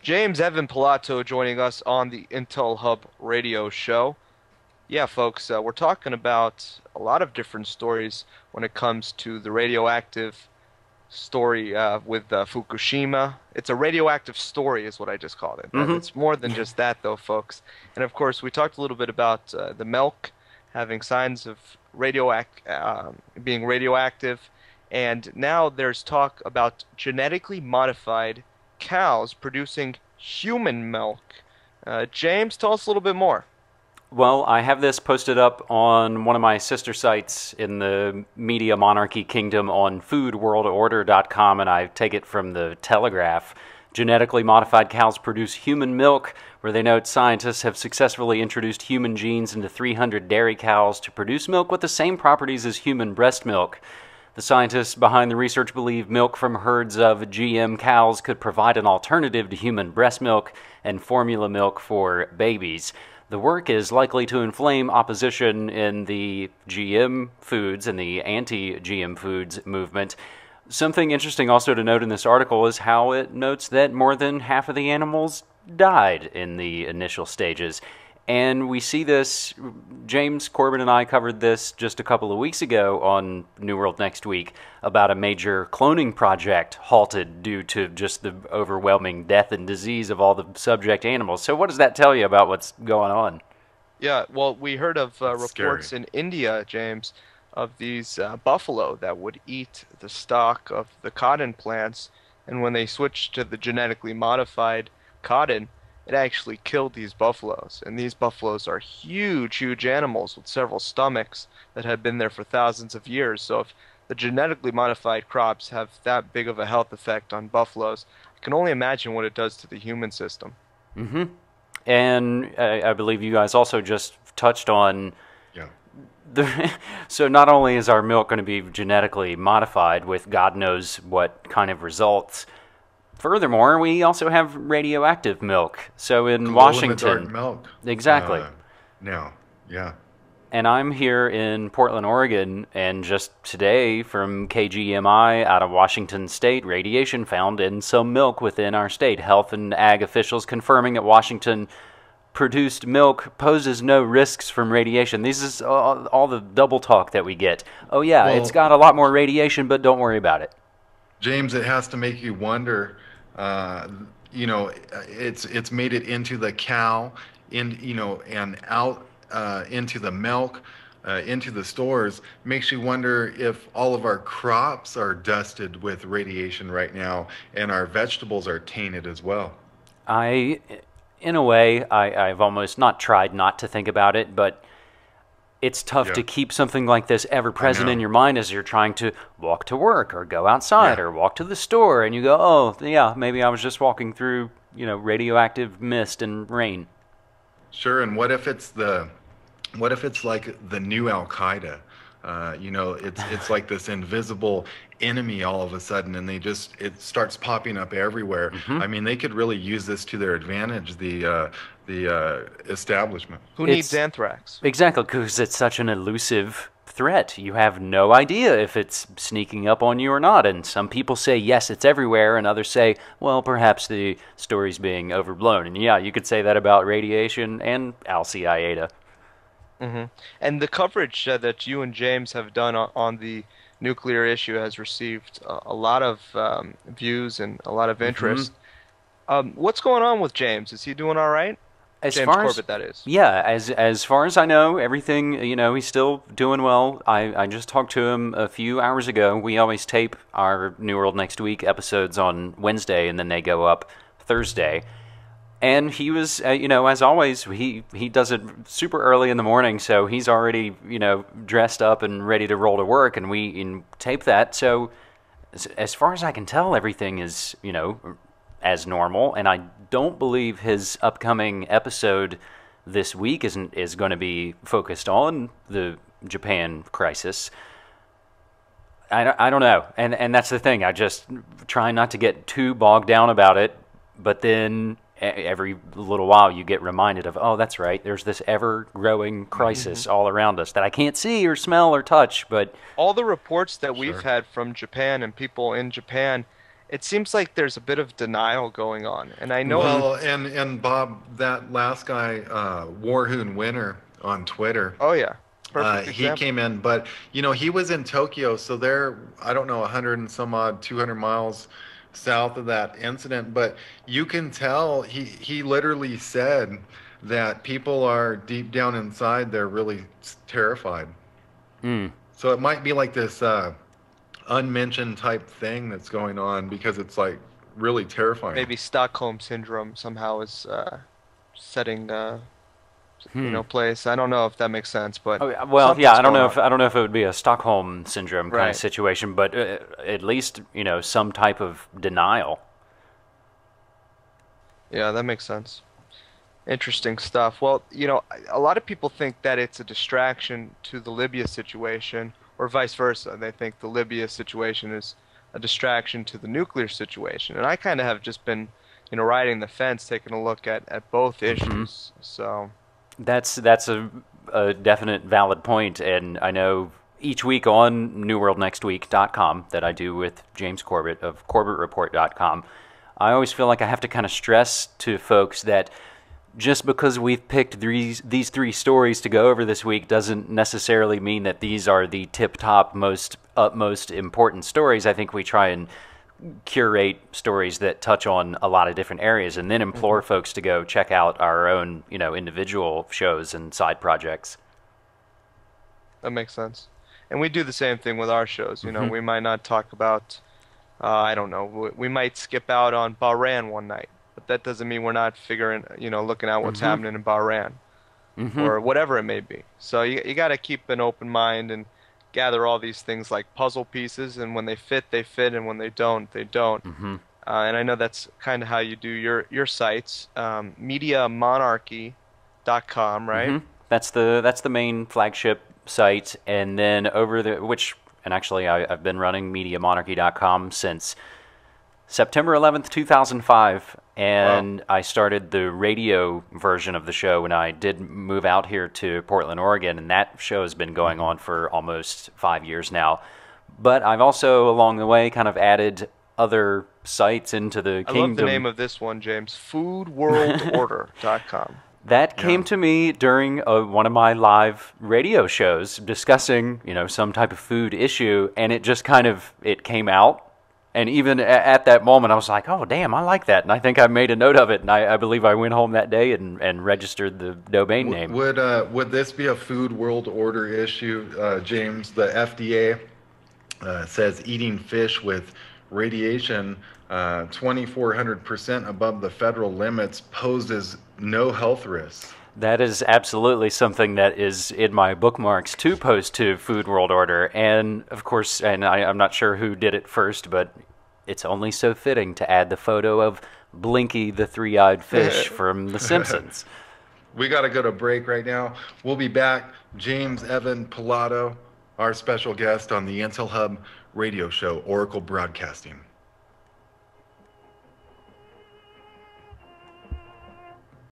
James Evan Pilato joining us on the Intel Hub radio show. Yeah, folks, we're talking about a lot of different stories when it comes to the radioactive story with Fukushima. It's a radioactive story, is what I just called it. Hmm. It's more than just that, though, folks. And of course, we talked a little bit about the milk having signs of being radioactive, and now there's talk about genetically modified cows producing human milk. James, tell us a little bit more. Well, I have this posted up on one of my sister sites in the media monarchy kingdom on foodworldorder.com, and I take it from the Telegraph. Genetically modified cows produce human milk, where they note scientists have successfully introduced human genes into 300 dairy cows to produce milk with the same properties as human breast milk. The scientists behind the research believe milk from herds of GM cows could provide an alternative to human breast milk and formula milk for babies. The work is likely to inflame opposition in the GM foods and the anti-GM foods movement. Something interesting also to note in this article is how it notes that more than half of the animals died in the initial stages. And we see this, James Corbett and I covered this just a couple of weeks ago on New World Next Week about a major cloning project halted due to just the overwhelming death and disease of all the subject animals. So what does that tell you about what's going on? Yeah, well, we heard of That's scary. reports in India, James, of these buffalo that would eat the stalk of the cotton plants, and when they switched to the genetically modified cotton, it actually killed these buffaloes. And these buffaloes are huge, huge animals with several stomachs that have been there for thousands of years. So if the genetically modified crops have that big of a health effect on buffaloes, I can only imagine what it does to the human system. Mm-hmm. And I believe you guys also just touched on Yeah. so not only is our milk going to be genetically modified with God knows what kind of results, furthermore, we also have radioactive milk. So in Glow in the dark Washington, milk. exactly. Now, yeah. And I'm here in Portland, Oregon, and just today from KGMI out of Washington State, radiation found in some milk within our state. Health and ag officials confirming that Washington produced milk poses no risks from radiation. This is all the double talk that we get. Oh yeah, it's Well, got a lot more radiation, but don't worry about it. James, it has to make you wonder. Uh, it's made it into the cow, and out into the milk, into the stores. Makes you wonder if all of our crops are dusted with radiation right now, and our vegetables are tainted as well. I, in a way, I've almost not tried not to think about it, but it's tough Yeah, to keep something like this ever I present in know. your mind as you're trying to walk to work or go outside Yeah, or walk to the store, and you go, oh, yeah, maybe I was just walking through, radioactive mist and rain. sure. And what if it's like the new Al Qaeda? It's like this invisible enemy all of a sudden, and it starts popping up everywhere. Hmm. I mean, they could really use this to their advantage, the establishment. Who needs It's anthrax? exactly because it's such an elusive threat. You have no idea if it's sneaking up on you or not. And some people say, yes, it's everywhere. And others say, well, perhaps the story's being overblown. And yeah, you could say that about radiation and Alciaida. Hmm. And the coverage that you and James have done on the nuclear issue has received a lot of views and a lot of Hmm. interest. What's going on with James? Is he doing all right? As James far as Corbett, that is. yeah, as far as I know, everything he's still doing well. I just talked to him a few hours ago. We always tape our New World Next Week episodes on Wednesday, and then they go up Thursday. And he was, as always, he does it super early in the morning, so he's already dressed up and ready to roll to work, and we tape that. So as far as I can tell, everything is as normal, and I don't believe his upcoming episode this week is going to be focused on the Japan crisis. I don't know, and that's the thing. I just try not to get too bogged down about it, but then every little while you get reminded of, oh, that's right. There's this ever-growing Hmm. crisis all around us that I can't see or smell or touch, but All the reports that we've Sure. had from Japan and people in Japan, it seems like there's a bit of denial going on. And I know, Well, and Bob, that last guy, Warhoon Winner on Twitter, oh yeah, perfect he example. came in, but he was in Tokyo, so they're, I don't know, 100 and some odd, 200 miles south of that incident. But you can tell he literally said that people are deep down inside, they're really terrified. Mm. So it might be like this unmentioned type thing that's going on because it's like really terrifying. Maybe Stockholm syndrome somehow is setting Hmm. place. I don't know if that makes sense, but Oh, yeah, well, yeah, something's going on. I don't know if it would be a Stockholm syndrome kind of Right. situation, but at least some type of denial. Yeah, that makes sense. Interesting stuff. Well, a lot of people think that it's a distraction to the Libya situation, or vice versa. They think the Libya situation is a distraction to the nuclear situation. And I kind of have just been, riding the fence, taking a look at both Hmm. issues. So, That's a definite valid point, and I know each week on newworldnextweek.com that I do with James Corbett of corbettreport.com, I always feel like I have to kind of stress to folks that just because we've picked these three stories to go over this week doesn't necessarily mean that these are the tip top most utmost important stories. I think we try and curate stories that touch on a lot of different areas and then hmm implore folks to go check out our own, individual shows and side projects. that makes sense. And we do the same thing with our shows. Hmm. We might not talk about, I don't know, we might skip out on Bahrain one night, but that doesn't mean we're not figuring, looking at what's Hmm. happening in Bahrain, Hmm. or whatever it may be. So you got to keep an open mind and gather all these things like puzzle pieces, and when they fit, and when they don't, they don't. Hmm. And I know that's kind of how you do your sites, mediamonarchy.com, right? Hmm. That's the main flagship site, and then over the which, and actually I've been running mediamonarchy.com since September 11th, 2005, Wow. and I started the radio version of the show when I did move out here to Portland, Oregon, and that show has been going Mhm. on for almost 5 years now. But I've also, along the way, kind of added other sites into the I love the name kingdom. of this one, James. Foodworldorder.com. That Yeah. came to me during one of my live radio shows discussing, some type of food issue, and it just kind of it came out. And even at that moment, I was like, "Oh, damn, I like that," and I think I made a note of it. And I believe I went home that day and registered the domain name. Would this be a food world order issue, James? The FDA says eating fish with radiation 2,400% above the federal limits poses no health risks. That is absolutely something that is in my bookmarks to post to Food World Order. And of course, and I'm not sure who did it first, but it's only so fitting to add the photo of Blinky the three-eyed fish from The Simpsons. We got to go to break right now. We'll be back. James Evan Pilato, our special guest on the Intel Hub radio show, Oracle Broadcasting.